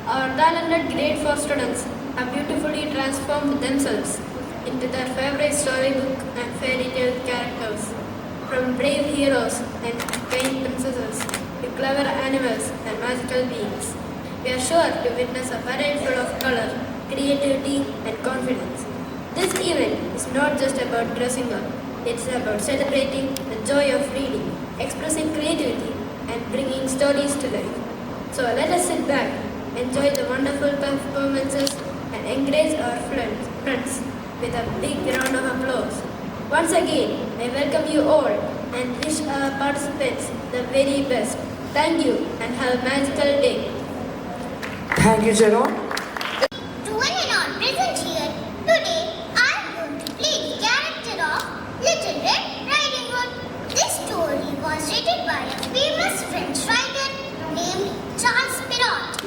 Our talented grade 4 students have beautifully transformed themselves into their favorite storybook and fairy tale characters. From brave heroes and kind princesses to clever animals and magical beings. We are sure to witness a parade full of color, creativity, and confidence. This event is not just about dressing up, it's about celebrating the joy of reading, expressing creativity, and bringing stories to life. So let us sit back, enjoy the wonderful performances, and encourage our friends with a big round of applause. Once again, I welcome you all and wish our participants the very best. Thank you and have a magical day. Thank you, Jerome. To anyone present here, today I am going to play the character of Little Red Riding Hood. This story was written by a famous French writer named Charles Perrault.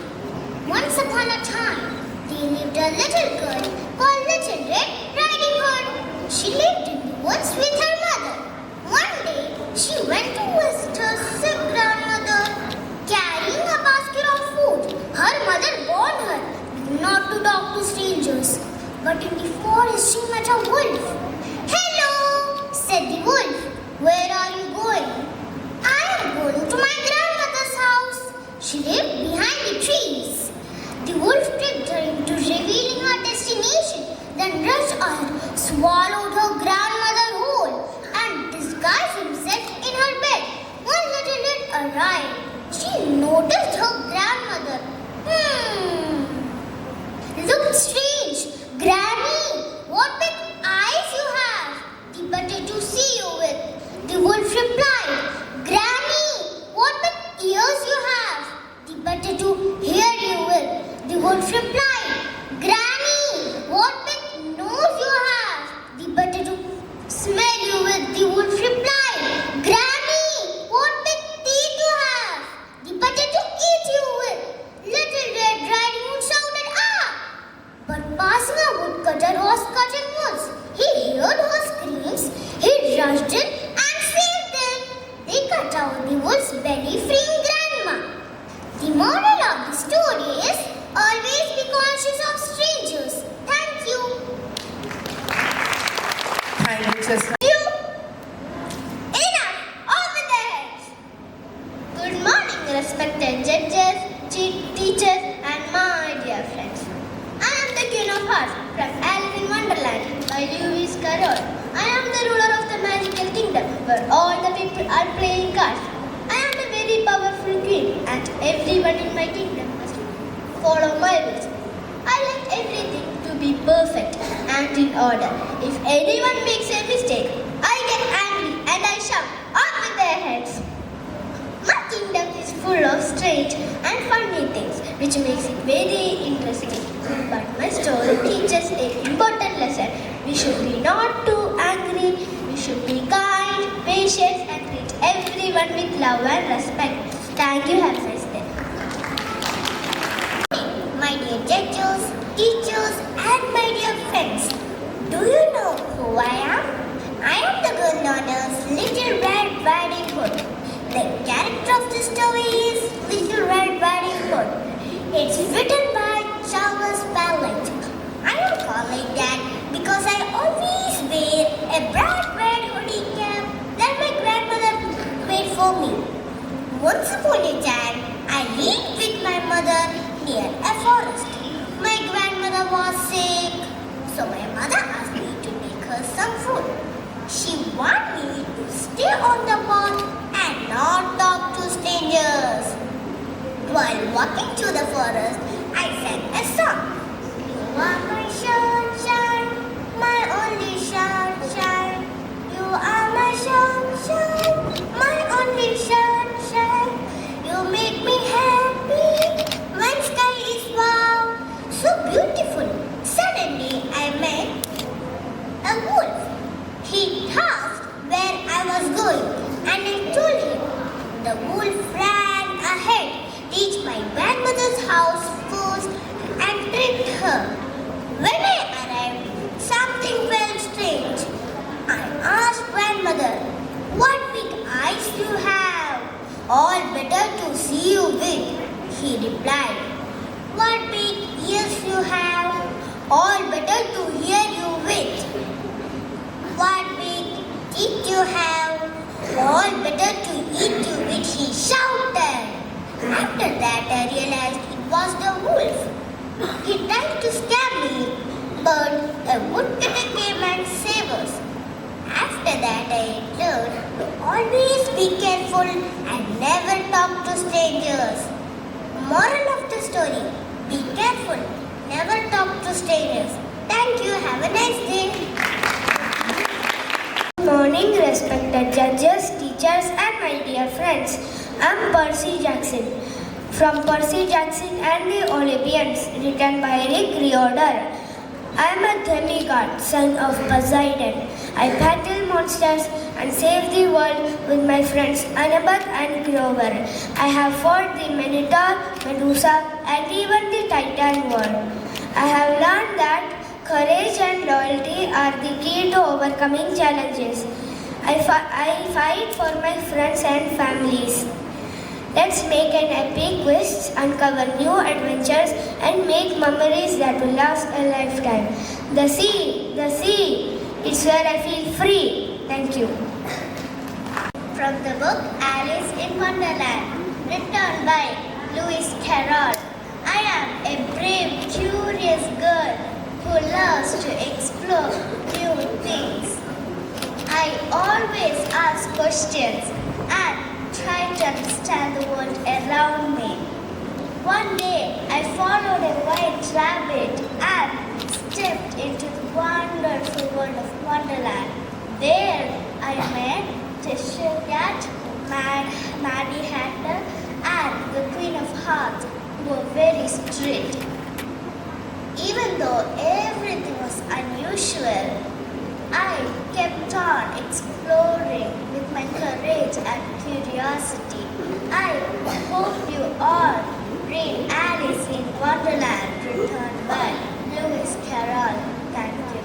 Once upon a time, there lived a little girl called Little Red Riding Hood. She lived in the woods with her mother. One day, she went to visit her sick grandmother, carrying a basket of food. Her mother warned her not to talk to strangers. But in the forest, she met a wolf. "Hello," said the wolf. "Where are you going?" "I am going to my grandmother's house. She lived behind the trees." The wolf tricked her into revealing her destination, then rushed ahead, swallowed her grandmother whole, and disguised himself in her bed. When Little Red arrived, she noticed her grandmother. Looked strange. "Granny, what big eyes you have! The better to see you with." The wolf replied. "Granny, what big ears you have! The better to hear you with." The wolf replied. "Granny, what big nose you have! The better to smell you with." The wolf replied. "Granny, what big teeth you have! The better to eat you with." Little Red Riding Hood shouted, "Ah!" But passing a woodcutter was cutting woods. He heard her screams. He rushed in and saved them. They cut out the wolf's belly, freeing Grandma. The moral of the story is always be conscious of strangers. Thank you. Thank you, Chestnut. Enough! Over the heads! Good morning, respected judges, teachers, and my dear friends. I am the Queen of Hearts from Alice in Wonderland by Lewis Carroll. I am the ruler of the magical kingdom where all the people are playing cards. I am a very powerful queen and everyone in my kingdom must follow my rules. I like everything to be perfect and in order. If anyone makes a mistake, I get angry and I shout, "Off with their heads!" My kingdom is full of strange and funny things, which makes it very interesting. But my story teaches an important lesson. We should be not too angry, we should be kind, patient, and treat everyone with love and respect. Thank you, have a nice day. My dear judges, teachers, and my dear friends, do you know who I am? I am the girl known as Little Red Riding Hood. The character of the story is Little Red Riding Hood. It's written by Charles Perrault. I am calling that because I always wear a bright red hoodie cap that my grandmother made for me. Once upon a time, I lived with my mother near a forest. My grandmother was sick, so my mother asked me to make her some food. She wanted me to stay on the path and not talk to strangers. While walking through the forest, I sang a song. "You are my sunshine, my only sunshine. You are my sunshine, my only sunshine. You make me happy when sky is wow, so beautiful." Suddenly, I met a wolf. He asked where I was going, and I told him. The wolf ran ahead, reached my grandmother's all better to hear you with. What big teeth you have, all better to eat you with, he shouted. After that I realized it was the wolf. He tried to scare me, but a woodcutter came and saved us. After that I learned to always be careful and never talk to strangers. Moral of the story, be careful, never talk to strangers. Thank you, have a nice day. Good morning, respected judges, teachers, and my dear friends. I'm Percy Jackson from Percy Jackson and the Olympians, written by Rick Riordan. I am a demigod, son of Poseidon. I battle monsters and save the world with my friends Annabeth and Grover. I have fought the Minotaur, Medusa, and even the Titan world. I have learned that courage and loyalty are the key to overcoming challenges. I fight for my friends and families. Let's make an epic quest, uncover new adventures, and make memories that will last a lifetime. The sea, it's where I feel free. Thank you. From the book Alice in Wonderland, written by Lewis Carroll. I am a brave, curious girl who loves to explore new things. I always ask questions and try to understand the world around me. One day, I followed a white rabbit and stepped into the wonderful world of Wonderland. There, I met Cheshire Cat, Maddie Hatter, and the Queen of Hearts, who were very strict. Even though everything was unusual, I kept on exploring with my courage and curiosity. I hope you all read Alice in Wonderland, written by Lewis Carroll. Thank you.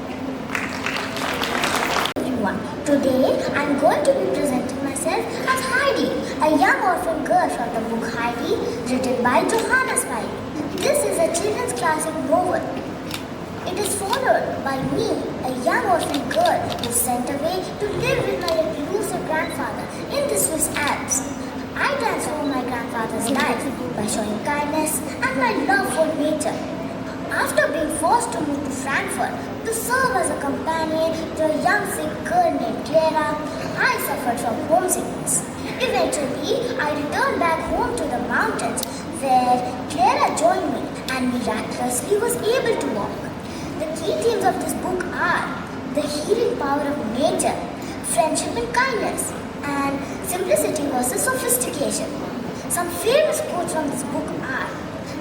Everyone, today I'm going to be presenting myself as Heidi, a young orphan girl from the book Heidi, written by Johanna Spivey. This is a children's classic novel. It is followed by me, a young orphan girl who is sent away to live with my elusive grandfather in the Swiss Alps. I transform my grandfather's life by showing kindness and my love for nature. After being forced to move to Frankfurt to serve as a companion to a young sick girl named Clara, I suffered from homesickness. Eventually, I returned back home to the mountains where Clara joined me and miraculously was able to walk. The key themes of this book are the healing power of nature, friendship and kindness, and simplicity versus sophistication. Some famous quotes from this book are,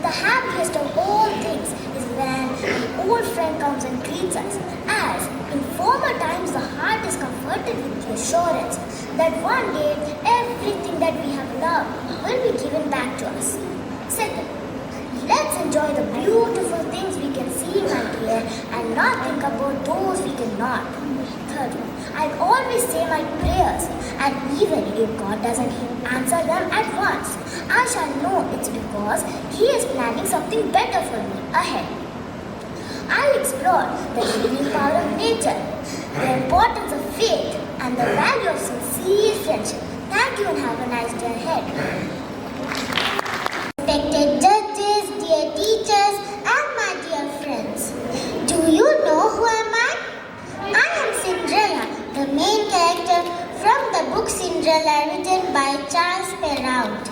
"The happiest of all things is when an old friend comes and greets us, as in former times the heart is comforted with the assurance that one day everything that we have loved will be given back to us." Second, let's enjoy the beautiful things we can see, my dear, and not think about those we cannot. Third, I always say my prayers, and even if God doesn't answer them at once, I shall know it's because He is planning something better for me ahead. I explore the healing power of nature, the importance of faith, and the value of sincere friendship. Thank you and have a nice day ahead. Respected judges, dear teachers, and my dear friends, do you know who am I? I am Cinderella, the main character from the book Cinderella written by Charles Perrault.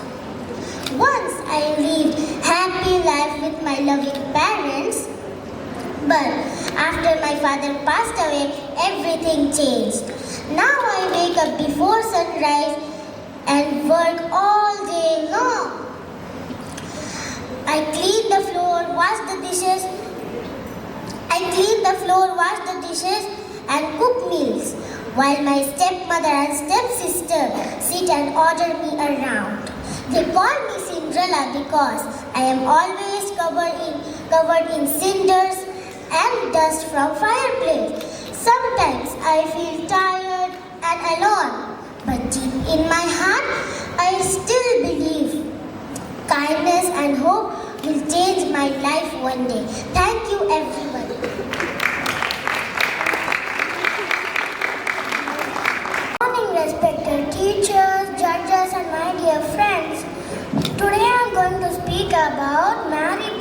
Once I lived happy life with my loving parents, but after my father passed away, everything changed. Now I wake up before sunrise and work all day long. I clean the floor, wash the dishes, and cook meals, while my stepmother and stepsister sit and order me around. They call me Cinderella because I am always covered in cinders and dust from fireplace. Sometimes I feel tired and alone, but deep in my heart, I still believe kindness and hope will change my life one day. Thank you, everyone.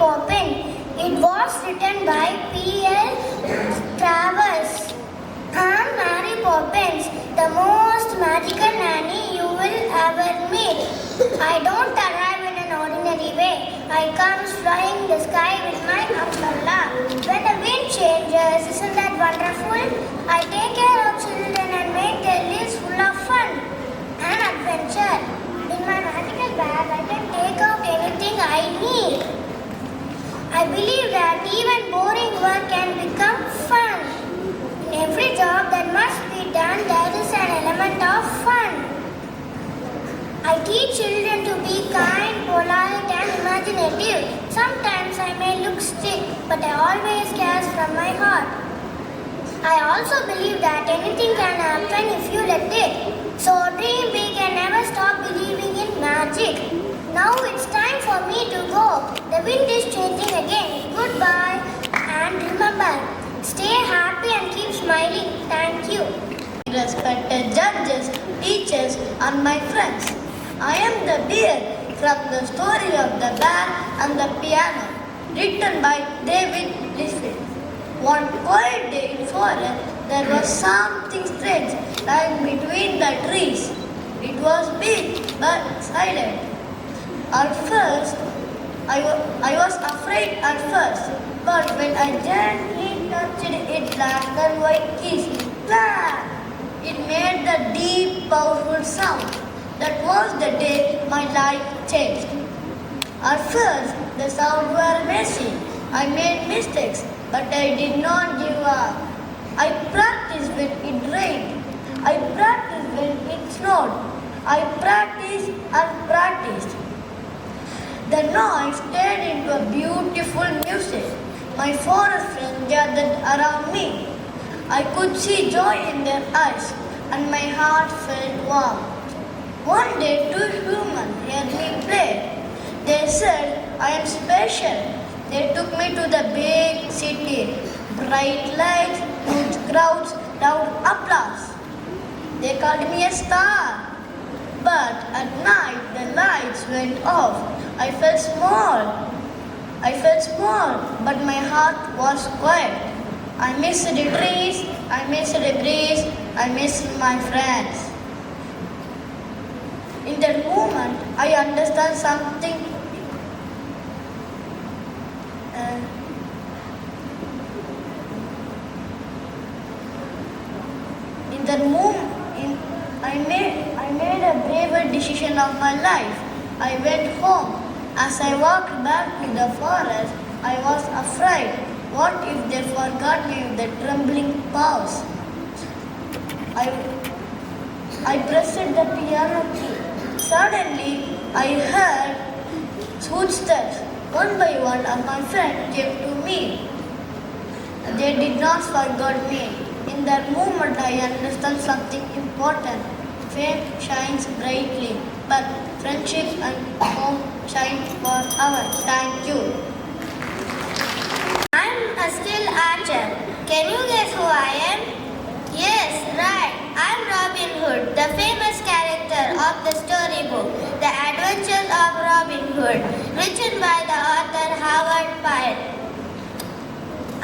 Poppins. It was written by P.L. Travers. I'm Mary Poppins, the most magical nanny you will ever meet. I don't arrive in an ordinary way. I come flying the sky with my umbrella. When the wind changes, isn't that wonderful? I take care of children and make their lives full of fun and adventure. In my magical bag, I can take out anything I need. I believe that even boring work can become fun. In every job that must be done, there is an element of fun. I teach children to be kind, polite, and imaginative. Sometimes I may look strict, but I always care from my heart. I also believe that anything can happen if you let it. So dream big and never stop believing in magic. Now it's time for me to go. The wind is changing again. Goodbye. And remember, stay happy and keep smiling. Thank you. Respected judges, teachers, and my friends, I am the deer from the story of the bear and the piano, written by David Little. One quiet day in forest, there was something strange lying between the trees. It was big but silent. At first, I was afraid at first, but when I gently touched its black and white keys, clap! It made the deep, powerful sound. That was the day my life changed. At first, the sounds were messy. I made mistakes, but I did not give up. I practiced when it rained. I practiced when it snowed. I practiced and practiced. The noise turned into a beautiful music. My forest friends gathered around me. I could see joy in their eyes, and my heart felt warm. One day, two humans heard me play. They said, I am special. They took me to the big city. Bright lights, huge crowds, loud applause. They called me a star. But at night, the lights went off. I felt small. But my heart was quiet. I missed the trees, I missed the breeze, I missed my friends. In that moment, I understand something. In that moment, I made a braver decision of my life. I went home. As I walked back to the forest, I was afraid. What if they forgot me with the trembling paws? I pressed the piano key. Suddenly, I heard footsteps. One by one, my friends came to me. They did not forget me. In that moment, I understand something important. Fame shines brightly, but friendship and home shine forever. Thank you. I'm a skill archer. Can you guess who I am? Yes, right. I'm Robin Hood, the famous character of the storybook, The Adventures of Robin Hood, written by the author Howard Pyle.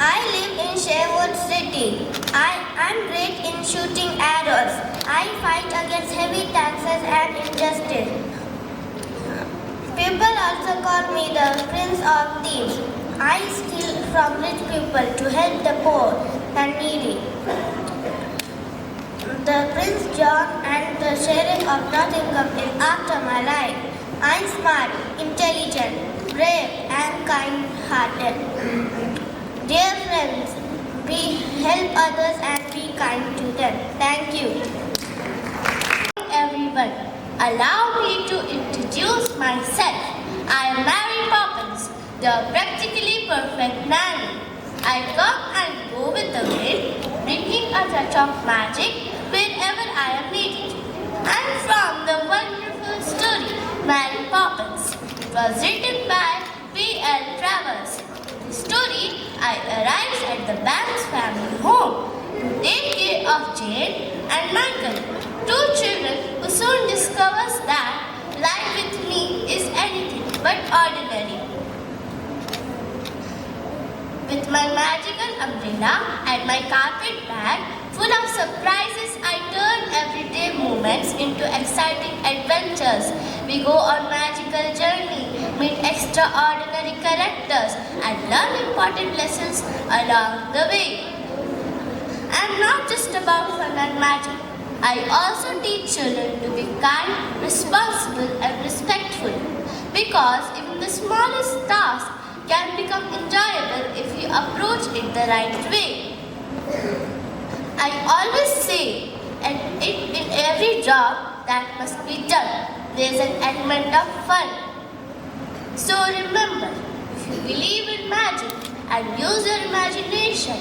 I live in Sherwood City. I'm great in shooting arrows. I fight against heavy taxes and injustice. People also call me the Prince of Thieves. I steal from rich people to help the poor and needy. The Prince John and the Sheriff of Nottingham is after my life. I'm smart, intelligent, brave, and kind-hearted. Dear friends, help others and be kind to them. Thank you. Everyone, allow me to introduce myself. I am Mary Poppins, the practically perfect nanny. I come and go with the wind, bringing a touch of magic wherever I am needed. I'm from the wonderful story, Mary Poppins. It was written by P.L. Travers. The story, I arrived at the Banks family home to take care of Jane and Michael, two children who soon discovers that life with me is anything but ordinary. With my magical umbrella and my carpet bag full of surprises, I turn everyday moments into exciting adventures. We go on magical journey, meet extraordinary characters, and learn important lessons along the way. I'm not just about fun and magic. I also teach children to be kind, responsible, and respectful. Because even the smallest task can become enjoyable if you approach it the right way. I always say, and in every job that must be done, there's an element of fun. So remember, if you believe in magic and use your imagination,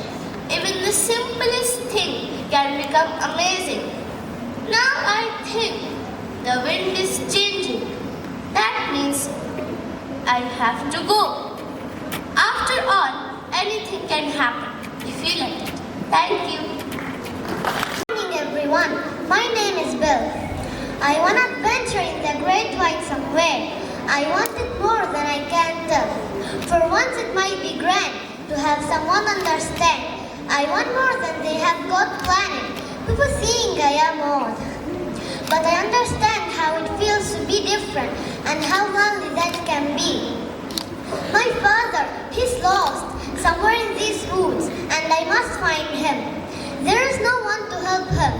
even the simplest thing can become amazing. Now I think the wind is changing. That means I have to go. After all, anything can happen if you let it. Thank you. Good morning, everyone. My name is Bill. I want to adventure in the great white somewhere. I want it more than I can tell. For once it might be grand to have someone understand. I want more than they have got planned. People think I am old. But I understand how it feels to be different and how lonely that can be. My father, he's lost somewhere in these woods and I must find him. There is no one to help him.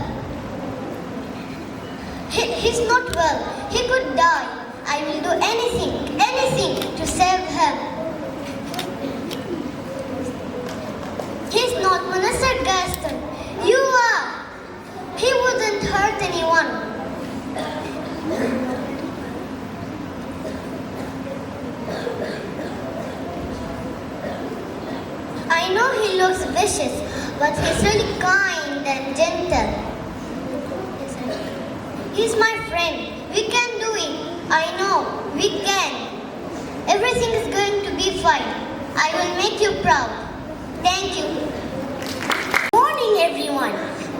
He's not well. He could die. I will do anything to save him. He's not Minister Gaston. You are. He wouldn't hurt anyone. I know he looks vicious, but he's really kind and gentle. He's my friend. We can do it. I know. We can. Everything is going to be fine. I will make you proud. Thank you. Morning, everyone.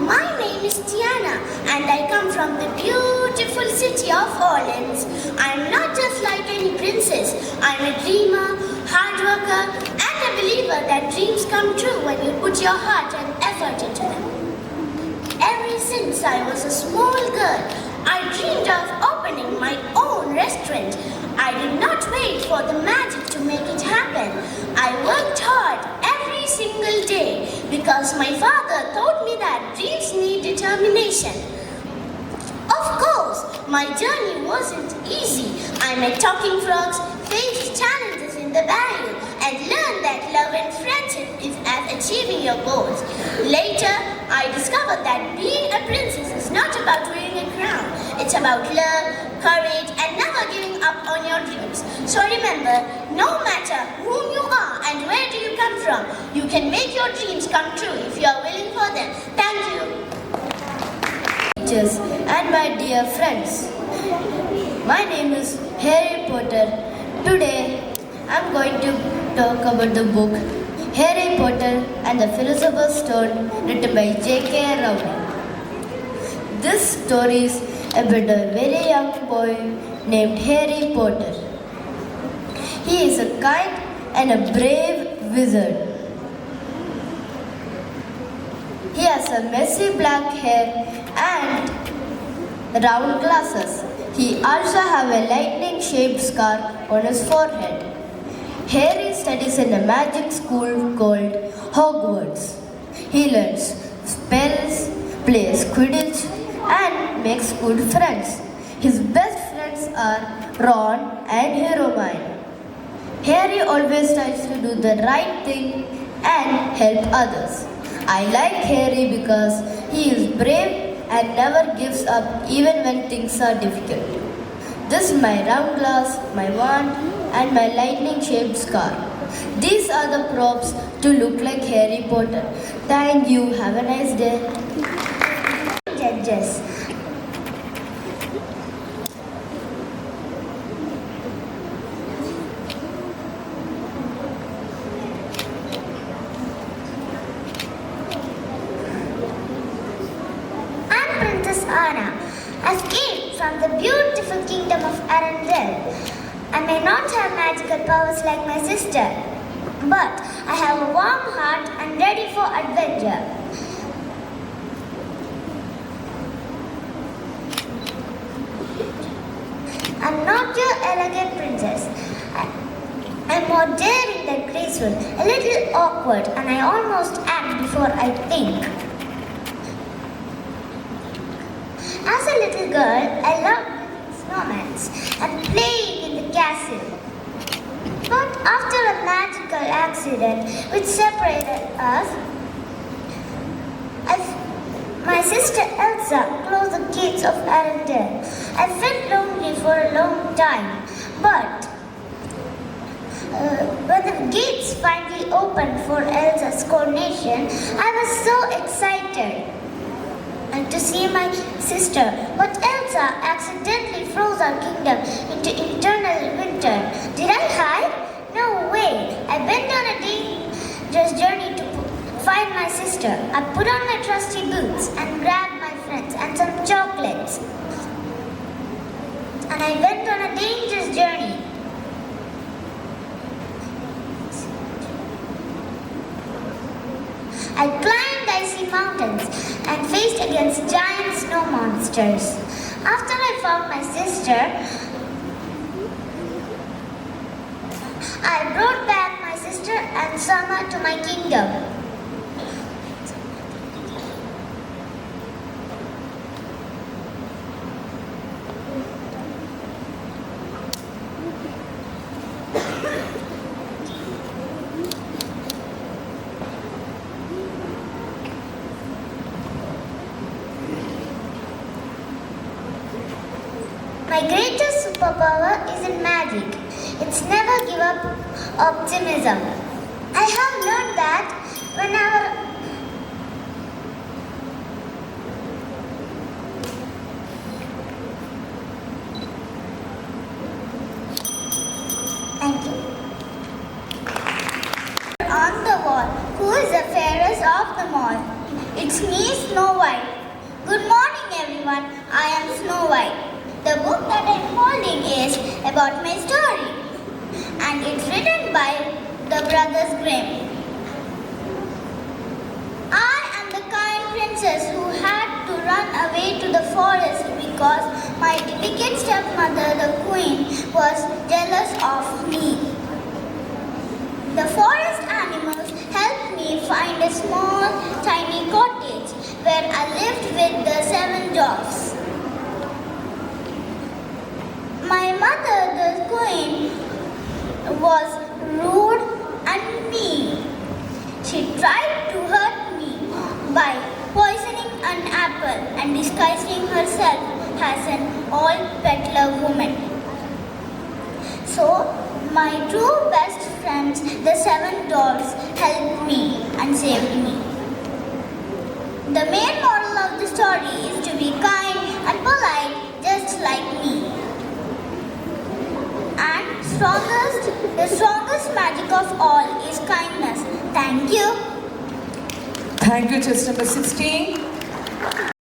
My name is Tiana and I come from the beautiful city of Orleans. I'm not just like any princess. I'm a dreamer, hard worker, and a believer that dreams come true when you put your heart and effort into them. Ever since I was a small girl, I dreamed of opening my own restaurant. I did not wait for the magic to make it happen. I worked hard every single day because my father taught me that dreams need determination. Of course, my journey wasn't easy. I met talking frogs, faced challenges in the barrel, and learned that love and friendship is as achieving your goals. Later, I discovered that being a princess is not about wearing a crown. It's about love, courage, and never giving up on your dreams. So remember, no matter whom you are and where do you come from, you can make your dreams come true if you are willing for them. Thank you. Teachers and my dear friends, my name is Harry Potter. Today I'm going to talk about the book Harry Potter and the Philosopher's Stone written by J.K. Rowling. This story is about a very young boy named Harry Potter. He is a kind and a brave wizard. He has a messy black hair and round glasses. He also has a lightning-shaped scar on his forehead. Harry studies in a magic school called Hogwarts. He learns spells, plays Quidditch, and makes good friends. His best friends are Ron and Hermione. Harry always tries to do the right thing and help others. I like Harry because he is brave and never gives up even when things are difficult. This is my round glass, my wand, and my lightning-shaped scar. These are the props to look like Harry Potter. Thank you. Have a nice day. Judges. I'm Princess Anna, escaped from the beautiful kingdom of Arendelle. I may not have magical powers like my sister, but I have a warm heart and ready for adventure. I'm not your elegant princess. I'm more daring than graceful, a little awkward, and I almost act before I think. As a little girl, I loved building snowmen and playing in the castle. But after a magical accident which separated us, my sister Elsa closed the gates of Arendelle. I felt lonely for a long time, but when the gates finally opened for Elsa's coronation, I was so excited to see my sister. But Elsa accidentally froze our kingdom into eternal winter. Did I hide? No way. I went on a dangerous journey to find my sister. I put on my trusty boots and grabbed my friends and some chocolates. And I went on a dangerous journey. I climbed icy mountains and faced against giant snow monsters. After I found my sister, I brought back my sister and Summer to my kingdom. My greatest superpower isn't magic. It's never give up optimism. I have learned that whenever Thank you. On the wall, who is the fairest of them all? It's me, Snow White. Good morning, everyone. I am Snow White. The book that I'm holding is about my story, and it's written by the Brothers Grimm. I am the kind princess who had to run away to the forest because my wicked stepmother, the queen, was jealous of me. The forest animals helped me find a small, tiny cottage where I lived with the 7 dwarfs. My mother, the queen, was rude and mean. She tried to hurt me by poisoning an apple and disguising herself as an old peddler woman. So, my true best friends, the 7 dwarfs, helped me and saved me. The main moral of the story is to be kind and polite, just like me. And the strongest magic of all is kindness. Thank you. Thank you, chess number 16.